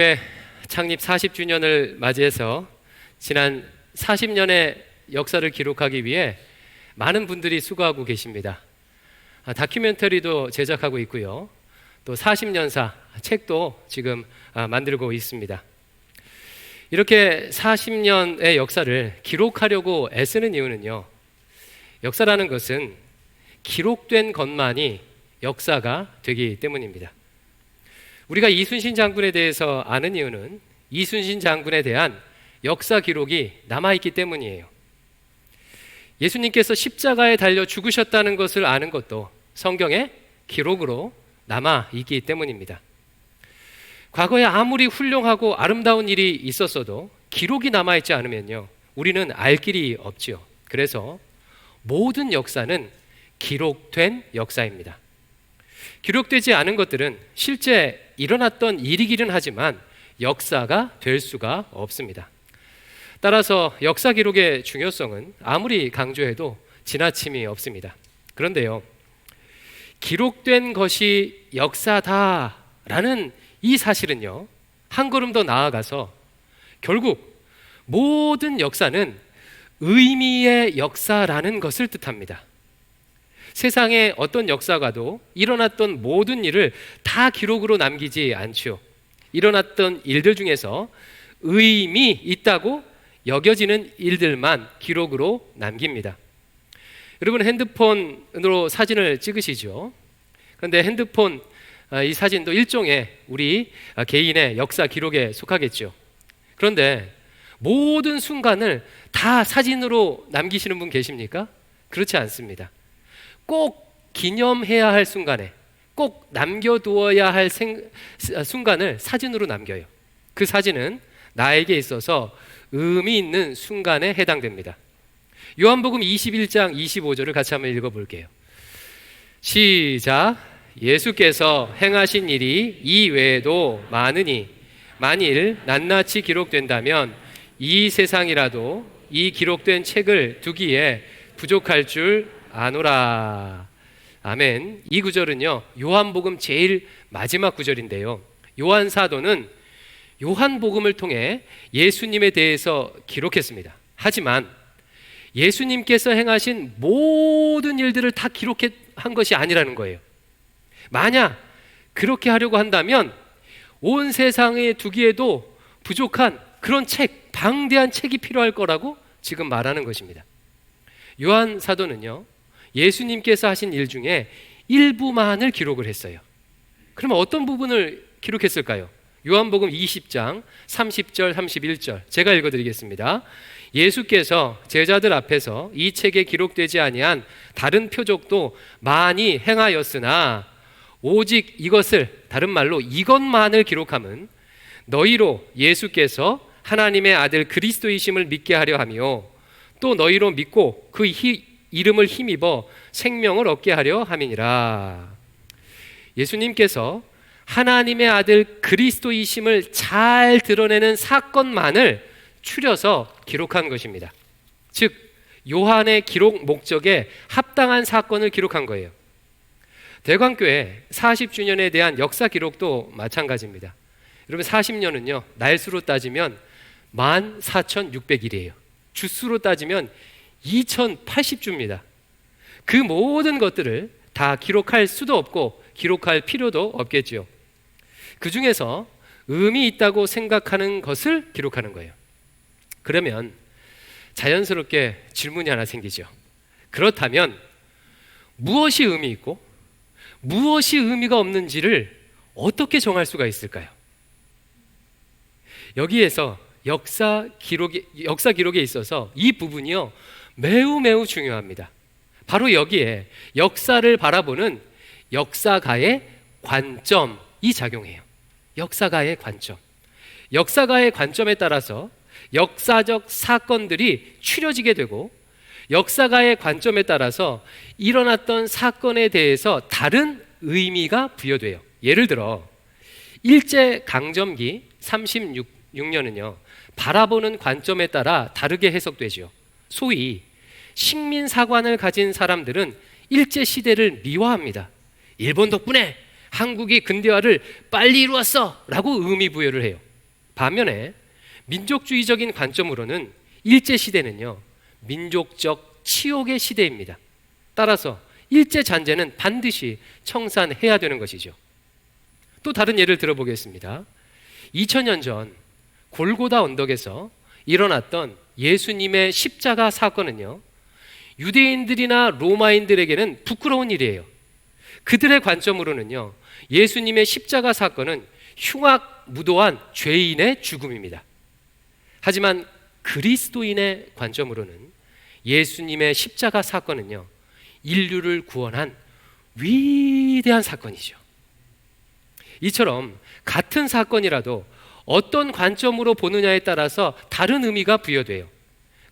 네, 창립 40주년을 맞이해서 지난 40년의 역사를 기록하기 위해 많은 분들이 수고하고 계십니다. 다큐멘터리도 제작하고 있고요. 또 40년사 책도 지금 만들고 있습니다. 이렇게 40년의 역사를 기록하려고 애쓰는 이유는요, 역사라는 것은 기록된 것만이 역사가 되기 때문입니다. 우리가 이순신 장군에 대해서 아는 이유는 이순신 장군에 대한 역사 기록이 남아있기 때문이에요. 예수님께서 십자가에 달려 죽으셨다는 것을 아는 것도 성경의 기록으로 남아있기 때문입니다. 과거에 아무리 훌륭하고 아름다운 일이 있었어도 기록이 남아있지 않으면요, 우리는 알 길이 없지요. 그래서 모든 역사는 기록된 역사입니다. 기록되지 않은 것들은 실제 일어났던 일이기는 하지만 역사가 될 수가 없습니다. 따라서 역사 기록의 중요성은 아무리 강조해도 지나침이 없습니다. 그런데요, 기록된 것이 역사다라는 이 사실은요, 한 걸음 더 나아가서 결국 모든 역사는 의미의 역사라는 것을 뜻합니다. 세상의 어떤 역사가도 일어났던 모든 일을 다 기록으로 남기지 않죠. 일어났던 일들 중에서 의미 있다고 여겨지는 일들만 기록으로 남깁니다. 여러분, 핸드폰으로 사진을 찍으시죠? 그런데 핸드폰 이 사진도 일종의 우리 개인의 역사 기록에 속하겠죠. 그런데 모든 순간을 다 사진으로 남기시는 분 계십니까? 그렇지 않습니다. 꼭 기념해야 할 순간에, 꼭 남겨두어야 할 순간을 사진으로 남겨요. 그 사진은 나에게 있어서 의미 있는 순간에 해당됩니다. 요한복음 21장 25절을 같이 한번 읽어볼게요. 시작. 예수께서 행하신 일이 이 외에도 많으니 만일 낱낱이 기록된다면 이 세상이라도 이 기록된 책을 두기에 부족할 줄 아노라. 아멘. 이 구절은요, 요한복음 제일 마지막 구절인데요, 요한 사도는 요한복음을 통해 예수님에 대해서 기록했습니다. 하지만 예수님께서 행하신 모든 일들을 다 기록한 것이 아니라는 거예요. 만약 그렇게 하려고 한다면 온 세상에 두기에도 부족한 그런 책, 방대한 책이 필요할 거라고 지금 말하는 것입니다. 요한 사도는요, 예수님께서 하신 일 중에 일부만을 기록을 했어요. 그러면 어떤 부분을 기록했을까요? 요한복음 20장 30절 31절 제가 읽어드리겠습니다. 예수께서 제자들 앞에서 이 책에 기록되지 아니한 다른 표적도 많이 행하였으나 오직 이것을, 다른 말로 이것만을 기록함은 너희로 예수께서 하나님의 아들 그리스도이심을 믿게 하려 하며 또 너희로 믿고 그 이름을 힘입어 생명을 얻게 하려 함이니라. 예수님께서 하나님의 아들 그리스도이심을 잘 드러내는 사건만을 추려서 기록한 것입니다. 즉, 요한의 기록 목적에 합당한 사건을 기록한 거예요. 대광교회 40주년에 대한 역사 기록도 마찬가지입니다. 여러분, 40년은요, 날수로 따지면 14,600일이에요. 주수로 따지면 2080주입니다. 그 모든 것들을 다 기록할 수도 없고 기록할 필요도 없겠지요. 그 중에서 의미 있다고 생각하는 것을 기록하는 거예요. 그러면 자연스럽게 질문이 하나 생기죠. 그렇다면 무엇이 의미 있고 무엇이 의미가 없는지를 어떻게 정할 수가 있을까요? 여기에서 역사 기록에 있어서 이 부분이요, 매우 중요합니다. 바로 여기에 역사를 바라보는 역사가의 관점이 작용해요. 역사가의 관점. 역사가의 관점에 따라서 역사적 사건들이 추려지게 되고, 역사가의 관점에 따라서 일어났던 사건에 대해서 다른 의미가 부여돼요. 예를 들어 일제강점기 36년은요, 바라보는 관점에 따라 다르게 해석되죠. 소위 식민사관을 가진 사람들은 일제시대를 미화합니다. 일본 덕분에 한국이 근대화를 빨리 이루었어 라고 의미 부여를 해요. 반면에 민족주의적인 관점으로는 일제시대는요, 민족적 치욕의 시대입니다. 따라서 일제잔재는 반드시 청산해야 되는 것이죠. 또 다른 예를 들어보겠습니다. 2000년 전 골고다 언덕에서 일어났던 예수님의 십자가 사건은요, 유대인들이나 로마인들에게는 부끄러운 일이에요. 그들의 관점으로는요, 예수님의 십자가 사건은 흉악무도한 죄인의 죽음입니다. 하지만 그리스도인의 관점으로는 예수님의 십자가 사건은요, 인류를 구원한 위대한 사건이죠. 이처럼 같은 사건이라도 어떤 관점으로 보느냐에 따라서 다른 의미가 부여돼요.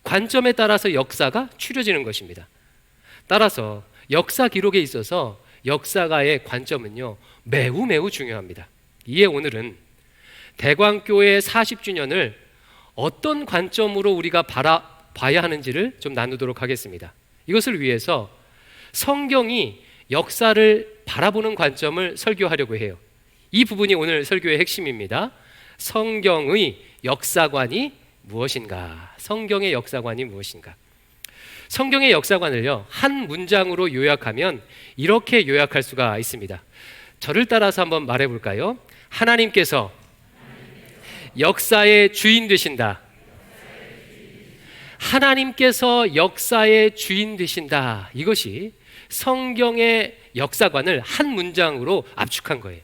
관점에 따라서 역사가 추려지는 것입니다. 따라서 역사 기록에 있어서 역사가의 관점은요, 매우 매우 중요합니다. 이에 오늘은 대광교회 40주년을 어떤 관점으로 우리가 바라봐야 하는지를 좀 나누도록 하겠습니다. 이것을 위해서 성경이 역사를 바라보는 관점을 설교하려고 해요. 이 부분이 오늘 설교의 핵심입니다. 성경의 역사관이 무엇인가? 성경의 역사관이 무엇인가? 성경의 역사관을요, 한 문장으로 요약하면 이렇게 요약할 수가 있습니다. 저를 따라서 한번 말해 볼까요? 하나님께서 역사의 주인 되신다. 하나님께서 역사의 주인 되신다. 이것이 성경의 역사관을 한 문장으로 압축한 거예요.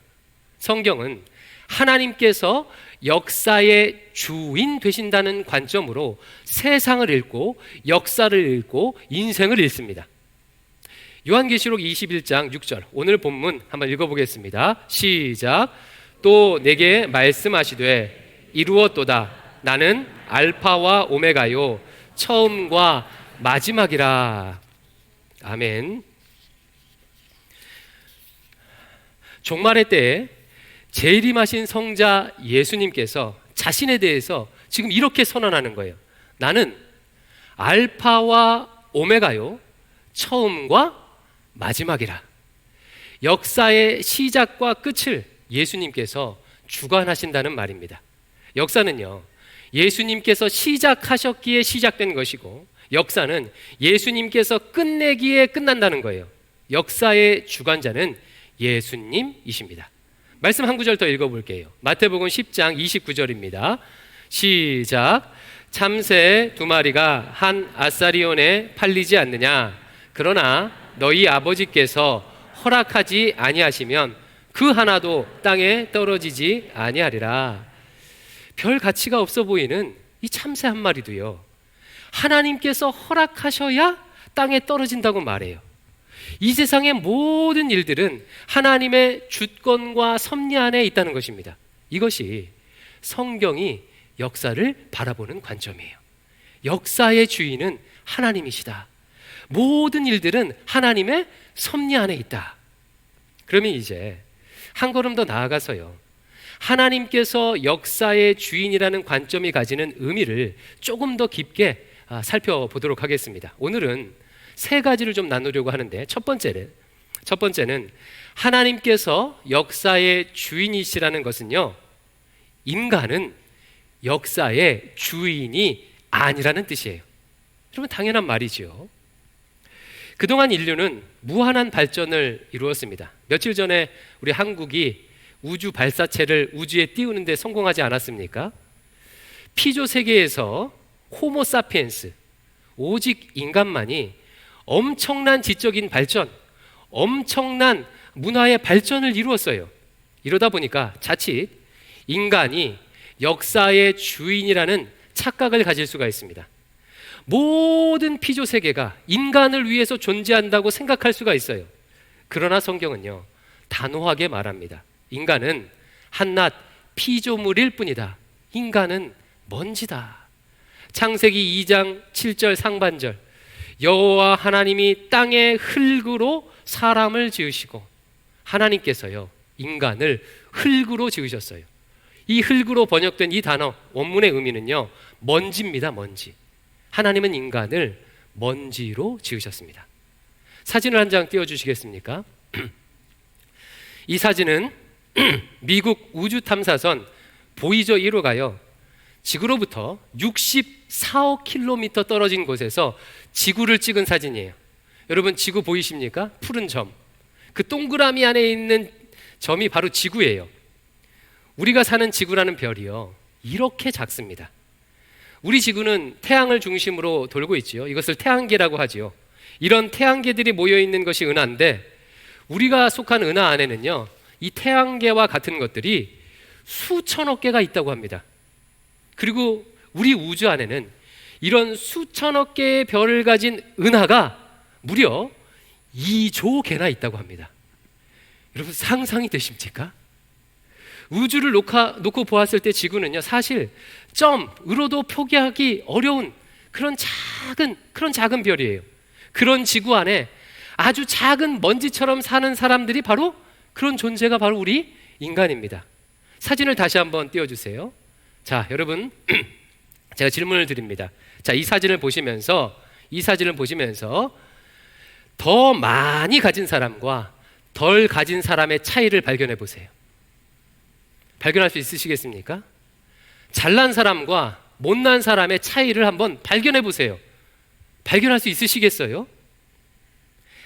성경은 하나님께서 역사의 주인 되신다는 관점으로 세상을 읽고 역사를 읽고 인생을 읽습니다. 요한계시록 21장 6절, 오늘 본문 한번 읽어보겠습니다. 시작. 또 내게 말씀하시되 이루었도다. 나는 알파와 오메가요, 처음과 마지막이라. 아멘. 종말의 때에 재림하신 성자 예수님께서 자신에 대해서 지금 이렇게 선언하는 거예요. 나는 알파와 오메가요, 처음과 마지막이라. 역사의 시작과 끝을 예수님께서 주관하신다는 말입니다. 역사는요, 예수님께서 시작하셨기에 시작된 것이고, 역사는 예수님께서 끝내기에 끝난다는 거예요. 역사의 주관자는 예수님이십니다. 말씀 한 구절 더 읽어볼게요. 마태복음 10장 29절입니다. 시작. 참새 두 마리가 한 아사리온에 팔리지 않느냐? 그러나 너희 아버지께서 허락하지 아니하시면 그 하나도 땅에 떨어지지 아니하리라. 별 가치가 없어 보이는 이 참새 한 마리도요, 하나님께서 허락하셔야 땅에 떨어진다고 말해요. 이 세상의 모든 일들은 하나님의 주권과 섭리 안에 있다는 것입니다. 이것이 성경이 역사를 바라보는 관점이에요. 역사의 주인은 하나님이시다. 모든 일들은 하나님의 섭리 안에 있다. 그러면 이제 한 걸음 더 나아가서요, 하나님께서 역사의 주인이라는 관점이 가지는 의미를 조금 더 깊게 살펴보도록 하겠습니다. 오늘은 세 가지를 좀 나누려고 하는데, 첫 번째는 하나님께서 역사의 주인이시라는 것은요, 인간은 역사의 주인이 아니라는 뜻이에요. 여러분, 당연한 말이죠. 그동안 인류는 무한한 발전을 이루었습니다. 며칠 전에 우리 한국이 우주 발사체를 우주에 띄우는 데 성공하지 않았습니까? 피조 세계에서 호모 사피엔스, 오직 인간만이 엄청난 지적인 발전, 엄청난 문화의 발전을 이루었어요. 이러다 보니까 자칫 인간이 역사의 주인이라는 착각을 가질 수가 있습니다. 모든 피조 세계가 인간을 위해서 존재한다고 생각할 수가 있어요. 그러나 성경은요, 단호하게 말합니다. 인간은 한낱 피조물일 뿐이다. 인간은 먼지다. 창세기 2장 7절 상반절, 여호와 하나님이 땅의 흙으로 사람을 지으시고, 하나님께서요, 인간을 흙으로 지으셨어요. 이 흙으로 번역된 이 단어 원문의 의미는요, 먼지입니다. 먼지. 하나님은 인간을 먼지로 지으셨습니다. 사진을 한 장 띄워주시겠습니까? 이 사진은 미국 우주탐사선 보이저 1호가요, 지구로부터 64억 킬로미터 떨어진 곳에서 지구를 찍은 사진이에요. 여러분, 지구 보이십니까? 푸른 점. 그 동그라미 안에 있는 점이 바로 지구예요. 우리가 사는 지구라는 별이요, 이렇게 작습니다. 우리 지구는 태양을 중심으로 돌고 있지요. 이것을 태양계라고 하지요. 이런 태양계들이 모여있는 것이 은하인데, 우리가 속한 은하 안에는요, 이 태양계와 같은 것들이 수천억 개가 있다고 합니다. 그리고 우리 우주 안에는 이런 수천억 개의 별을 가진 은하가 무려 2조 개나 있다고 합니다. 여러분, 상상이 되십니까? 우주를 놓고 보았을 때 지구는요, 사실 점으로도 표기하기 어려운 그런 작은 별이에요. 그런 지구 안에 아주 작은 먼지처럼 사는 사람들이 바로, 그런 존재가 바로 우리 인간입니다. 사진을 다시 한번 띄워주세요. 자, 여러분, 제가 질문을 드립니다. 자, 이 사진을 보시면서 더 많이 가진 사람과 덜 가진 사람의 차이를 발견해 보세요. 발견할 수 있으시겠습니까? 잘난 사람과 못난 사람의 차이를 한번 발견해 보세요. 발견할 수 있으시겠어요?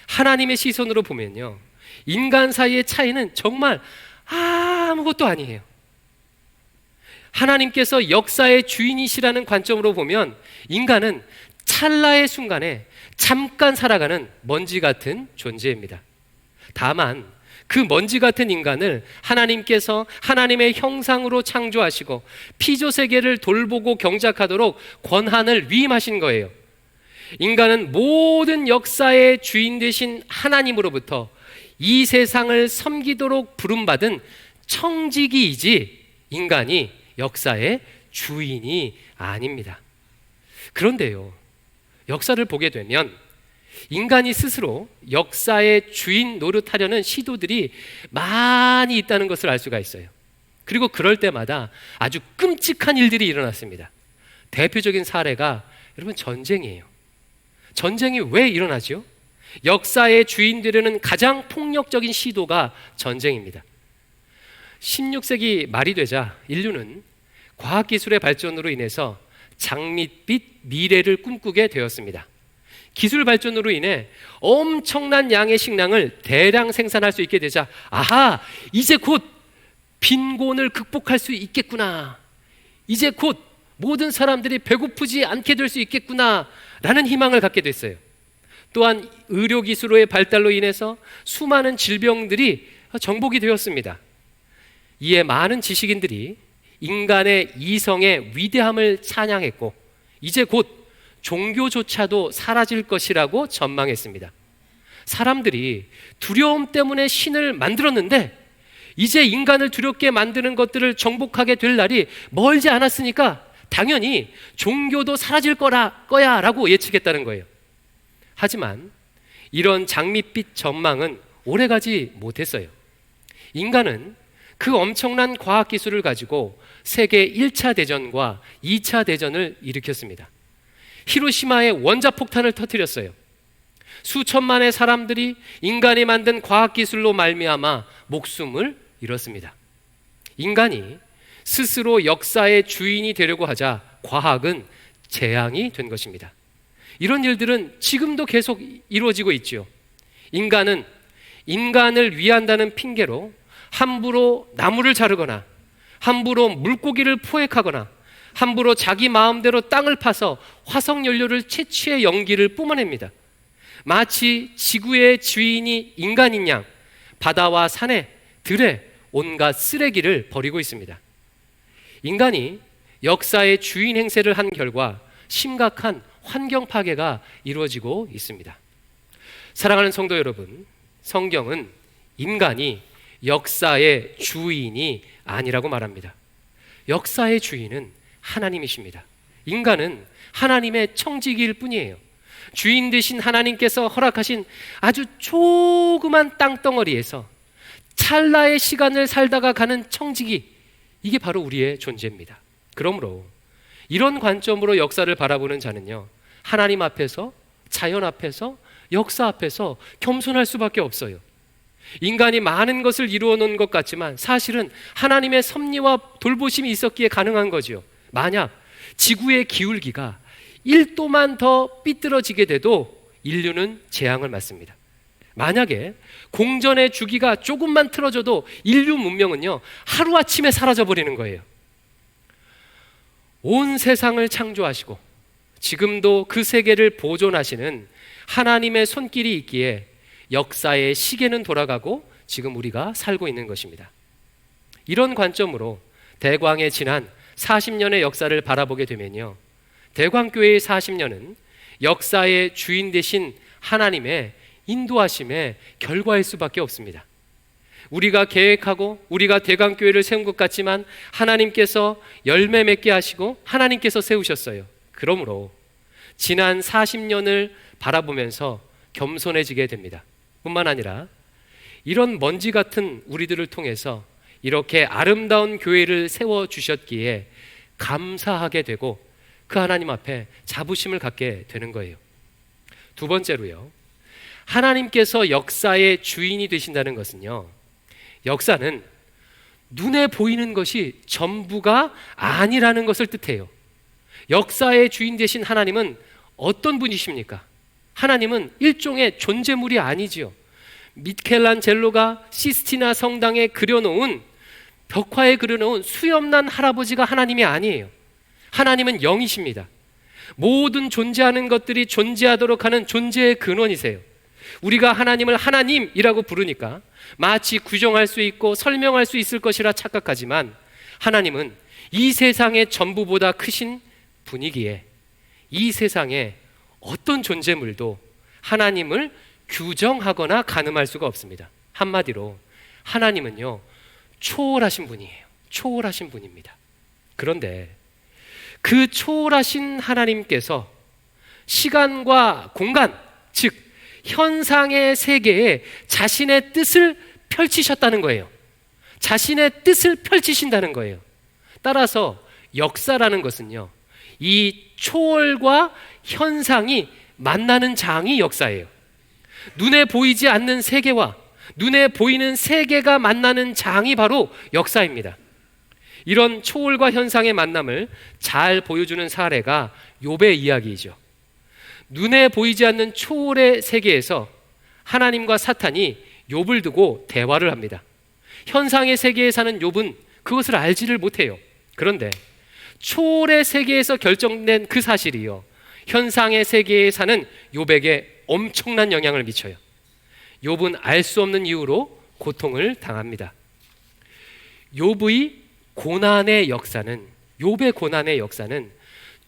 하나님의 시선으로 보면요, 인간 사이의 차이는 정말 아무것도 아니에요. 하나님께서 역사의 주인이시라는 관점으로 보면 인간은 찰나의 순간에 잠깐 살아가는 먼지 같은 존재입니다. 다만 그 먼지 같은 인간을 하나님께서 하나님의 형상으로 창조하시고 피조 세계를 돌보고 경작하도록 권한을 위임하신 거예요. 인간은 모든 역사의 주인 되신 하나님으로부터 이 세상을 섬기도록 부름받은 청지기이지, 인간이 역사의 주인이 아닙니다. 그런데요, 역사를 보게 되면 인간이 스스로 역사의 주인 노릇하려는 시도들이 많이 있다는 것을 알 수가 있어요. 그리고 그럴 때마다 아주 끔찍한 일들이 일어났습니다. 대표적인 사례가 여러분, 전쟁이에요. 전쟁이 왜 일어나죠? 역사의 주인 되려는 가장 폭력적인 시도가 전쟁입니다. 16세기 말이 되자 인류는 과학기술의 발전으로 인해서 장밋빛 미래를 꿈꾸게 되었습니다. 기술 발전으로 인해 엄청난 양의 식량을 대량 생산할 수 있게 되자, 아하, 이제 곧 빈곤을 극복할 수 있겠구나, 이제 곧 모든 사람들이 배고프지 않게 될 수 있겠구나 라는 희망을 갖게 됐어요. 또한 의료기술의 발달로 인해서 수많은 질병들이 정복이 되었습니다. 이에 많은 지식인들이 인간의 이성의 위대함을 찬양했고, 이제 곧 종교조차도 사라질 것이라고 전망했습니다. 사람들이 두려움 때문에 신을 만들었는데 이제 인간을 두렵게 만드는 것들을 정복하게 될 날이 멀지 않았으니까 당연히 종교도 사라질 거야 라고 예측했다는 거예요. 하지만 이런 장밋빛 전망은 오래가지 못했어요. 인간은 그 엄청난 과학기술을 가지고 세계 1차 대전과 2차 대전을 일으켰습니다. 히로시마에 원자폭탄을 터뜨렸어요. 수천만의 사람들이 인간이 만든 과학기술로 말미암아 목숨을 잃었습니다. 인간이 스스로 역사의 주인이 되려고 하자 과학은 재앙이 된 것입니다. 이런 일들은 지금도 계속 이루어지고 있죠. 인간은 인간을 위한다는 핑계로 함부로 나무를 자르거나 함부로 물고기를 포획하거나 함부로 자기 마음대로 땅을 파서 화석연료를 채취해 연기를 뿜어냅니다. 마치 지구의 주인이 인간인 양 바다와 산에, 들에 온갖 쓰레기를 버리고 있습니다. 인간이 역사의 주인 행세를 한 결과 심각한 환경 파괴가 이루어지고 있습니다. 사랑하는 성도 여러분, 성경은 인간이 역사의 주인이 아니라고 말합니다. 역사의 주인은 하나님이십니다. 인간은 하나님의 청지기일 뿐이에요. 주인 되신 하나님께서 허락하신 아주 조그만 땅덩어리에서 찰나의 시간을 살다가 가는 청지기, 이게 바로 우리의 존재입니다. 그러므로 이런 관점으로 역사를 바라보는 자는요, 하나님 앞에서, 자연 앞에서, 역사 앞에서 겸손할 수밖에 없어요. 인간이 많은 것을 이루어 놓은 것 같지만 사실은 하나님의 섭리와 돌보심이 있었기에 가능한 거지요. 만약 지구의 기울기가 1도만 더 삐뚤어지게 돼도 인류는 재앙을 맞습니다. 만약에 공전의 주기가 조금만 틀어져도 인류 문명은요, 하루아침에 사라져버리는 거예요. 온 세상을 창조하시고 지금도 그 세계를 보존하시는 하나님의 손길이 있기에 역사의 시계는 돌아가고 지금 우리가 살고 있는 것입니다. 이런 관점으로 대광의 지난 40년의 역사를 바라보게 되면요, 대광교회의 40년은 역사의 주인 되신 하나님의 인도하심의 결과일 수밖에 없습니다. 우리가 계획하고 우리가 대광교회를 세운 것 같지만 하나님께서 열매 맺게 하시고 하나님께서 세우셨어요. 그러므로 지난 40년을 바라보면서 겸손해지게 됩니다. 뿐만 아니라 이런 먼지 같은 우리들을 통해서 이렇게 아름다운 교회를 세워주셨기에 감사하게 되고 그 하나님 앞에 자부심을 갖게 되는 거예요. 두 번째로요, 하나님께서 역사의 주인이 되신다는 것은요, 역사는 눈에 보이는 것이 전부가 아니라는 것을 뜻해요. 역사의 주인 되신 하나님은 어떤 분이십니까? 하나님은 일종의 존재물이 아니지요. 미켈란젤로가 시스티나 성당에 그려놓은, 벽화에 그려놓은 수염난 할아버지가 하나님이 아니에요. 하나님은 영이십니다. 모든 존재하는 것들이 존재하도록 하는 존재의 근원이세요. 우리가 하나님을 하나님이라고 부르니까 마치 규정할 수 있고 설명할 수 있을 것이라 착각하지만 하나님은 이 세상의 전부보다 크신 분이기에 이 세상에 어떤 존재물도 하나님을 규정하거나 가늠할 수가 없습니다. 한마디로 하나님은요, 초월하신 분이에요. 초월하신 분입니다. 그런데 그 초월하신 하나님께서 시간과 공간, 즉 현상의 세계에 자신의 뜻을 펼치셨다는 거예요. 자신의 뜻을 펼치신다는 거예요. 따라서 역사라는 것은요, 이 초월과 현상이 만나는 장이 역사예요. 눈에 보이지 않는 세계와 눈에 보이는 세계가 만나는 장이 바로 역사입니다. 이런 초월과 현상의 만남을 잘 보여주는 사례가 욥의 이야기이죠. 눈에 보이지 않는 초월의 세계에서 하나님과 사탄이 욥을 두고 대화를 합니다. 현상의 세계에 사는 욥은 그것을 알지를 못해요. 그런데 초월의 세계에서 결정된 그 사실이요, 현상의 세계에 사는 욥에게 엄청난 영향을 미쳐요. 욥은 알 수 없는 이유로 고통을 당합니다. 욥의 고난의 역사는, 욥의 고난의 역사는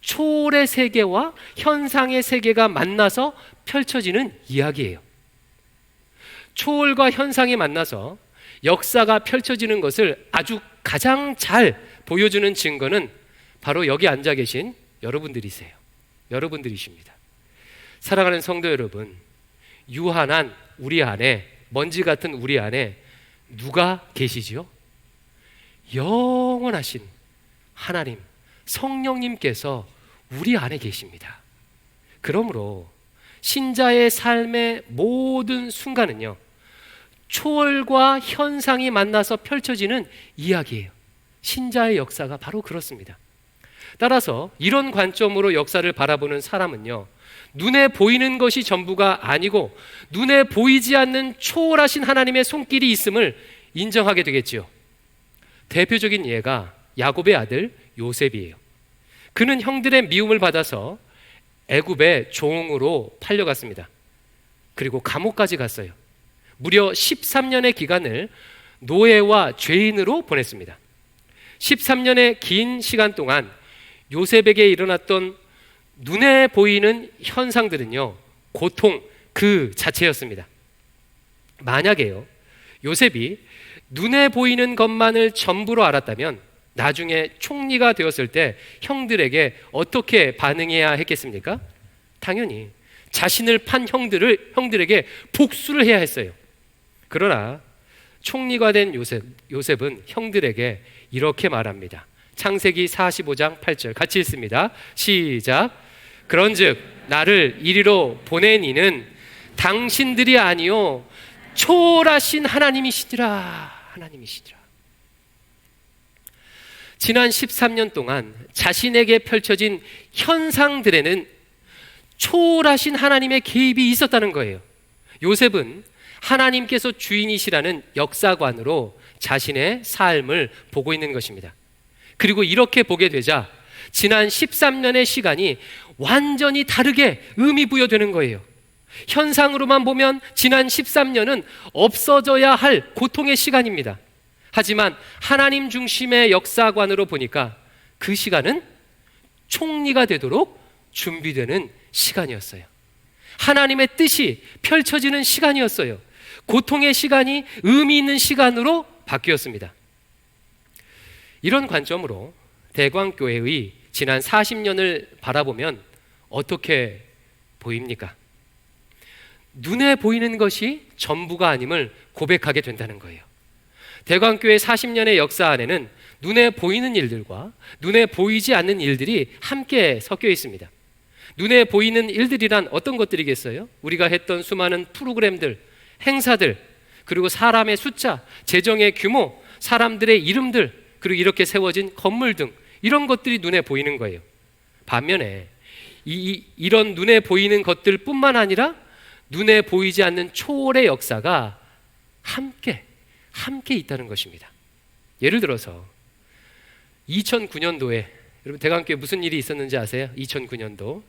초월의 세계와 현상의 세계가 만나서 펼쳐지는 이야기예요. 초월과 현상이 만나서 역사가 펼쳐지는 것을 아주 가장 잘 보여주는 증거는 바로 여기 앉아 계신 여러분들이세요. 여러분들이십니다. 사랑하는 성도 여러분, 유한한 우리 안에, 먼지 같은 우리 안에 누가 계시지요? 영원하신 하나님, 성령님께서 우리 안에 계십니다. 그러므로 신자의 삶의 모든 순간은요, 초월과 현상이 만나서 펼쳐지는 이야기예요. 신자의 역사가 바로 그렇습니다. 따라서 이런 관점으로 역사를 바라보는 사람은요, 눈에 보이는 것이 전부가 아니고 눈에 보이지 않는 초월하신 하나님의 손길이 있음을 인정하게 되겠지요. 대표적인 예가 야곱의 아들 요셉이에요. 그는 형들의 미움을 받아서 애굽의 종으로 팔려갔습니다. 그리고 감옥까지 갔어요. 무려 13년의 기간을 노예와 죄인으로 보냈습니다. 13년의 긴 시간 동안 요셉에게 일어났던 눈에 보이는 현상들은요, 고통 그 자체였습니다. 만약에요, 요셉이 눈에 보이는 것만을 전부로 알았다면 나중에 총리가 되었을 때 형들에게 어떻게 반응해야 했겠습니까? 당연히 자신을 판 형들에게 복수를 해야 했어요. 그러나 총리가 된 요셉은 형들에게 이렇게 말합니다. 창세기 45장 8절 같이 읽습니다. 시작. 그런즉 나를 이리로 보낸 이는 당신들이 아니요 초월하신 하나님이시더라. 지난 13년 동안 자신에게 펼쳐진 현상들에는 초월하신 하나님의 개입이 있었다는 거예요. 요셉은 하나님께서 주인이시라는 역사관으로 자신의 삶을 보고 있는 것입니다. 그리고 이렇게 보게 되자 지난 13년의 시간이 완전히 다르게 의미 부여되는 거예요. 현상으로만 보면 지난 13년은 없어져야 할 고통의 시간입니다. 하지만 하나님 중심의 역사관으로 보니까 그 시간은 총리가 되도록 준비되는 시간이었어요. 하나님의 뜻이 펼쳐지는 시간이었어요. 고통의 시간이 의미 있는 시간으로 바뀌었습니다. 이런 관점으로 대광교회의 지난 40년을 바라보면 어떻게 보입니까? 눈에 보이는 것이 전부가 아님을 고백하게 된다는 거예요. 대광교회 40년의 역사 안에는 눈에 보이는 일들과 눈에 보이지 않는 일들이 함께 섞여 있습니다. 눈에 보이는 일들이란 어떤 것들이겠어요? 우리가 했던 수많은 프로그램들, 행사들, 그리고 사람의 숫자, 재정의 규모, 사람들의 이름들, 그리고 이렇게 세워진 건물 등 이런 것들이 눈에 보이는 거예요. 반면에 이런 눈에 보이는 것들뿐만 아니라 눈에 보이지 않는 초월의 역사가 함께 있다는 것입니다. 예를 들어서 2009년도에 여러분 대광교회 무슨 일이 있었는지 아세요? 2009년도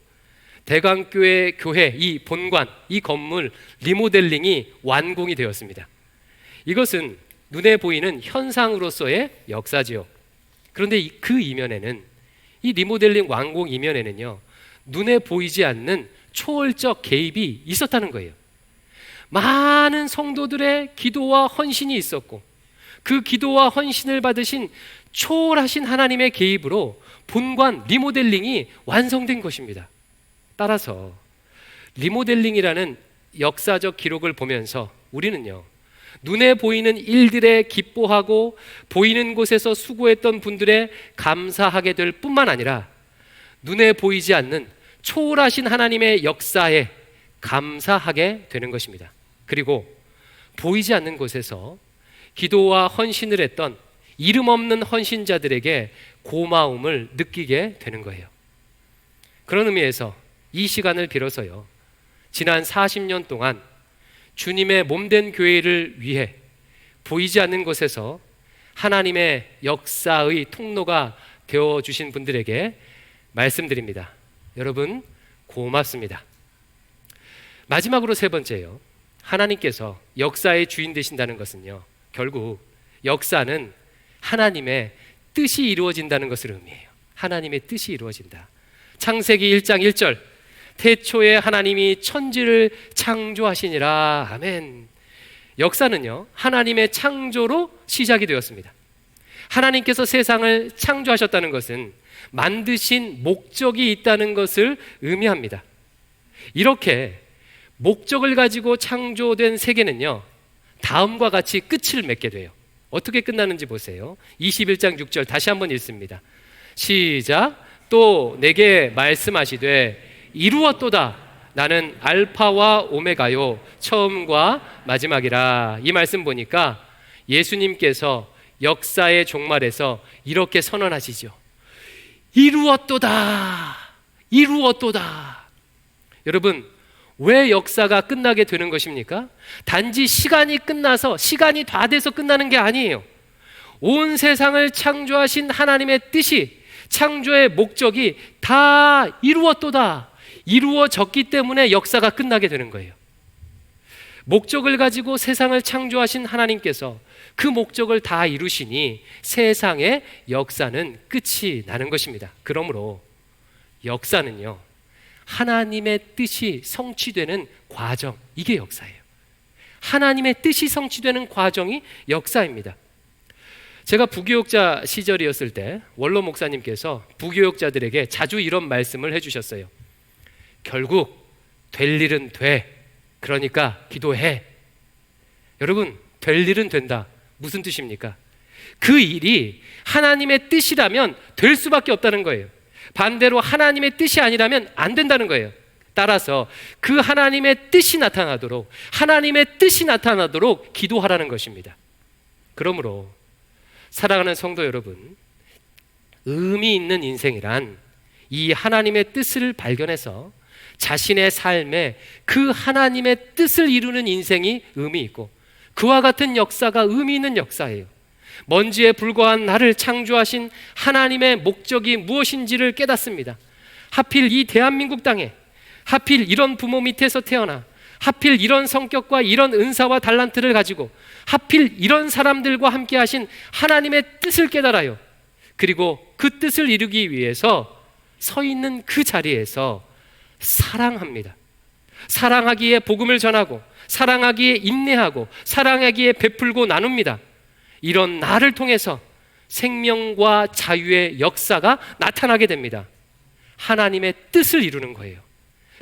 대광교회 교회 이 본관, 이 건물 리모델링이 완공이 되었습니다. 이것은 눈에 보이는 현상으로서의 역사지요. 그런데 그 이면에는, 이 리모델링 완공 이면에는요, 눈에 보이지 않는 초월적 개입이 있었다는 거예요. 많은 성도들의 기도와 헌신이 있었고 그 기도와 헌신을 받으신 초월하신 하나님의 개입으로 본관 리모델링이 완성된 것입니다. 따라서 리모델링이라는 역사적 기록을 보면서 우리는요, 눈에 보이는 일들에 기뻐하고 보이는 곳에서 수고했던 분들에 감사하게 될 뿐만 아니라 눈에 보이지 않는 초월하신 하나님의 역사에 감사하게 되는 것입니다. 그리고 보이지 않는 곳에서 기도와 헌신을 했던 이름 없는 헌신자들에게 고마움을 느끼게 되는 거예요. 그런 의미에서 이 시간을 빌어서요, 지난 40년 동안 주님의 몸된 교회를 위해 보이지 않는 곳에서 하나님의 역사의 통로가 되어주신 분들에게 말씀드립니다. 여러분 고맙습니다. 마지막으로 세 번째요, 하나님께서 역사의 주인 되신다는 것은요, 결국 역사는 하나님의 뜻이 이루어진다는 것을 의미해요. 하나님의 뜻이 이루어진다. 창세기 1장 1절, 태초에 하나님이 천지를 창조하시니라. 아멘. 역사는요, 하나님의 창조로 시작이 되었습니다. 하나님께서 세상을 창조하셨다는 것은 만드신 목적이 있다는 것을 의미합니다. 이렇게 목적을 가지고 창조된 세계는요, 다음과 같이 끝을 맺게 돼요. 어떻게 끝나는지 보세요. 21장 6절 다시 한번 읽습니다. 시작. 또 내게 말씀하시되 이루었도다. 나는 알파와 오메가요, 처음과 마지막이라. 이 말씀 보니까 예수님께서 역사의 종말에서 이렇게 선언하시죠. 이루었도다. 이루었도다. 여러분, 왜 역사가 끝나게 되는 것입니까? 단지 시간이 끝나서, 시간이 다 돼서 끝나는 게 아니에요. 온 세상을 창조하신 하나님의 뜻이, 창조의 목적이 다 이루었도다, 이루어졌기 때문에 역사가 끝나게 되는 거예요. 목적을 가지고 세상을 창조하신 하나님께서 그 목적을 다 이루시니 세상의 역사는 끝이 나는 것입니다. 그러므로 역사는요, 하나님의 뜻이 성취되는 과정, 이게 역사예요. 하나님의 뜻이 성취되는 과정이 역사입니다. 제가 부교육자 시절이었을 때 원로 목사님께서 부교육자들에게 자주 이런 말씀을 해주셨어요. 결국 될 일은 돼. 그러니까 기도해. 여러분, 될 일은 된다. 무슨 뜻입니까? 그 일이 하나님의 뜻이라면 될 수밖에 없다는 거예요. 반대로 하나님의 뜻이 아니라면 안 된다는 거예요. 따라서 그 하나님의 뜻이 나타나도록, 하나님의 뜻이 나타나도록 기도하라는 것입니다. 그러므로 사랑하는 성도 여러분, 의미 있는 인생이란 이 하나님의 뜻을 발견해서 자신의 삶에 그 하나님의 뜻을 이루는 인생이 의미 있고, 그와 같은 역사가 의미 있는 역사예요. 먼지에 불과한 나를 창조하신 하나님의 목적이 무엇인지를 깨닫습니다. 하필 이 대한민국 땅에, 하필 이런 부모 밑에서 태어나, 하필 이런 성격과 이런 은사와 달란트를 가지고, 하필 이런 사람들과 함께 하신 하나님의 뜻을 깨달아요. 그리고 그 뜻을 이루기 위해서 서 있는 그 자리에서 사랑합니다. 사랑하기에 복음을 전하고, 사랑하기에 인내하고, 사랑하기에 베풀고 나눕니다. 이런 나를 통해서 생명과 자유의 역사가 나타나게 됩니다. 하나님의 뜻을 이루는 거예요.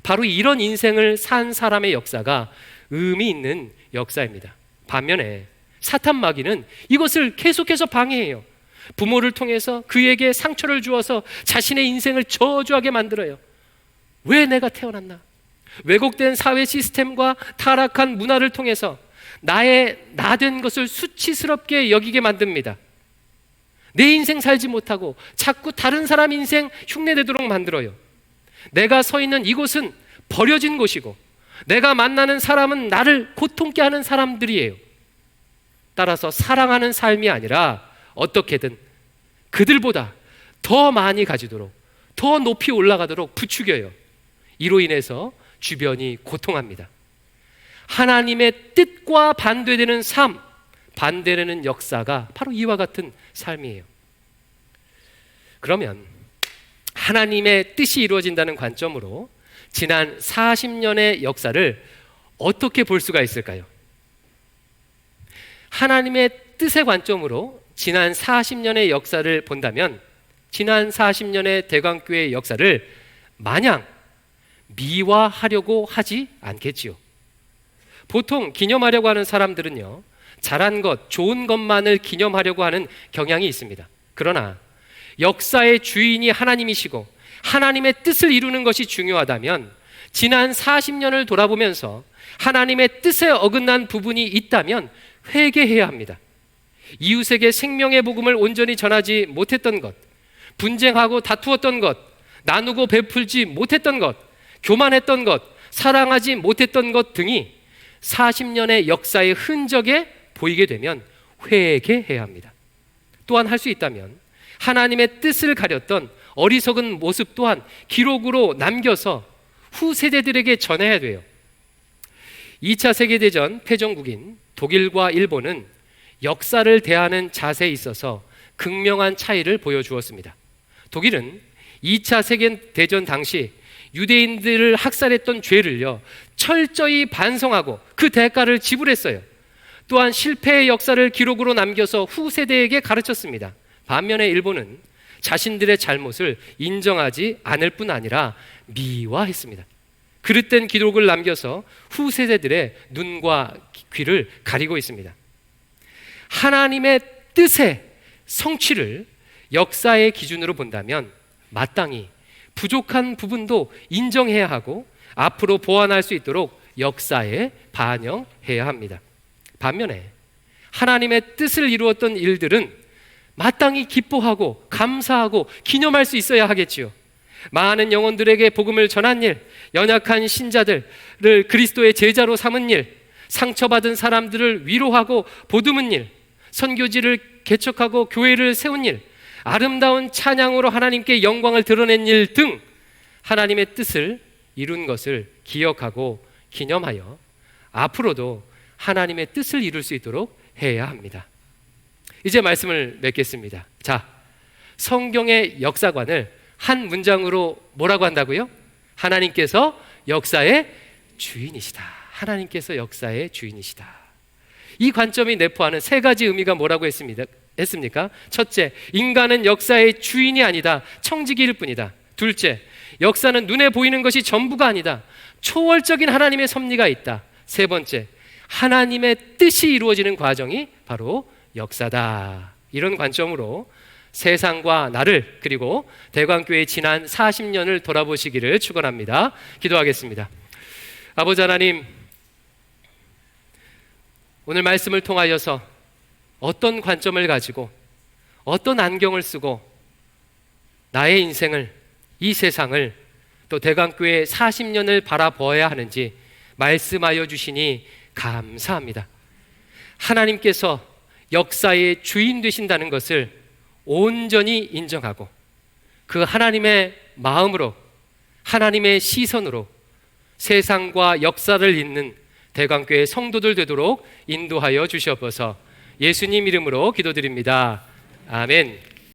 바로 이런 인생을 산 사람의 역사가 의미 있는 역사입니다. 반면에 사탄 마귀는 이것을 계속해서 방해해요. 부모를 통해서 그에게 상처를 주어서 자신의 인생을 저주하게 만들어요. 왜 내가 태어났나? 왜곡된 사회 시스템과 타락한 문화를 통해서 나의 나된 것을 수치스럽게 여기게 만듭니다. 내 인생 살지 못하고 자꾸 다른 사람 인생 흉내내도록 만들어요. 내가 서 있는 이곳은 버려진 곳이고, 내가 만나는 사람은 나를 고통케 하는 사람들이에요. 따라서 사랑하는 삶이 아니라 어떻게든 그들보다 더 많이 가지도록, 더 높이 올라가도록 부추겨요. 이로 인해서 주변이 고통합니다. 하나님의 뜻과 반대되는 삶, 반대되는 역사가 바로 이와 같은 삶이에요. 그러면 하나님의 뜻이 이루어진다는 관점으로 지난 40년의 역사를 어떻게 볼 수가 있을까요? 하나님의 뜻의 관점으로 지난 40년의 역사를 본다면 지난 40년의 대광교회의 역사를 마냥 미화하려고 하지 않겠지요. 보통 기념하려고 하는 사람들은요, 잘한 것, 좋은 것만을 기념하려고 하는 경향이 있습니다. 그러나 역사의 주인이 하나님이시고 하나님의 뜻을 이루는 것이 중요하다면 지난 40년을 돌아보면서 하나님의 뜻에 어긋난 부분이 있다면 회개해야 합니다. 이웃에게 생명의 복음을 온전히 전하지 못했던 것, 분쟁하고 다투었던 것, 나누고 베풀지 못했던 것, 교만했던 것, 사랑하지 못했던 것 등이 40년의 역사의 흔적에 보이게 되면 회개해야 합니다. 또한 할 수 있다면 하나님의 뜻을 가렸던 어리석은 모습 또한 기록으로 남겨서 후세대들에게 전해야 돼요. 2차 세계대전 패전국인 독일과 일본은 역사를 대하는 자세에 있어서 극명한 차이를 보여주었습니다. 독일은 2차 세계대전 당시 유대인들을 학살했던 죄를요, 철저히 반성하고 그 대가를 지불했어요. 또한 실패의 역사를 기록으로 남겨서 후세대에게 가르쳤습니다. 반면에 일본은 자신들의 잘못을 인정하지 않을 뿐 아니라 미화했습니다. 그릇된 기록을 남겨서 후세대들의 눈과 귀를 가리고 있습니다. 하나님의 뜻의 성취를 역사의 기준으로 본다면 마땅히 부족한 부분도 인정해야 하고 앞으로 보완할 수 있도록 역사에 반영해야 합니다. 반면에 하나님의 뜻을 이루었던 일들은 마땅히 기뻐하고 감사하고 기념할 수 있어야 하겠지요. 많은 영혼들에게 복음을 전한 일, 연약한 신자들을 그리스도의 제자로 삼은 일, 상처받은 사람들을 위로하고 보듬은 일, 선교지를 개척하고 교회를 세운 일, 아름다운 찬양으로 하나님께 영광을 드러낸 일 등 하나님의 뜻을 이룬 것을 기억하고 기념하여 앞으로도 하나님의 뜻을 이룰 수 있도록 해야 합니다. 이제 말씀을 맺겠습니다. 자, 성경의 역사관을 한 문장으로 뭐라고 한다고요? 하나님께서 역사의 주인이시다. 하나님께서 역사의 주인이시다. 이 관점이 내포하는 세 가지 의미가 뭐라고 했습니까? 첫째, 인간은 역사의 주인이 아니다. 청지기일 뿐이다. 둘째, 역사는 눈에 보이는 것이 전부가 아니다. 초월적인 하나님의 섭리가 있다. 세 번째, 하나님의 뜻이 이루어지는 과정이 바로 역사다. 이런 관점으로 세상과 나를 그리고 대광교회 지난 40년을 돌아보시기를 축원합니다. 기도하겠습니다. 아버지 하나님, 오늘 말씀을 통하여서 어떤 관점을 가지고 어떤 안경을 쓰고 나의 인생을, 이 세상을, 또 대광교회 40년을 바라보아야 하는지 말씀하여 주시니 감사합니다. 하나님께서 역사의 주인 되신다는 것을 온전히 인정하고 그 하나님의 마음으로, 하나님의 시선으로 세상과 역사를 잇는 대광교회 성도들 되도록 인도하여 주시옵소서. 예수님 이름으로 기도드립니다. 아멘.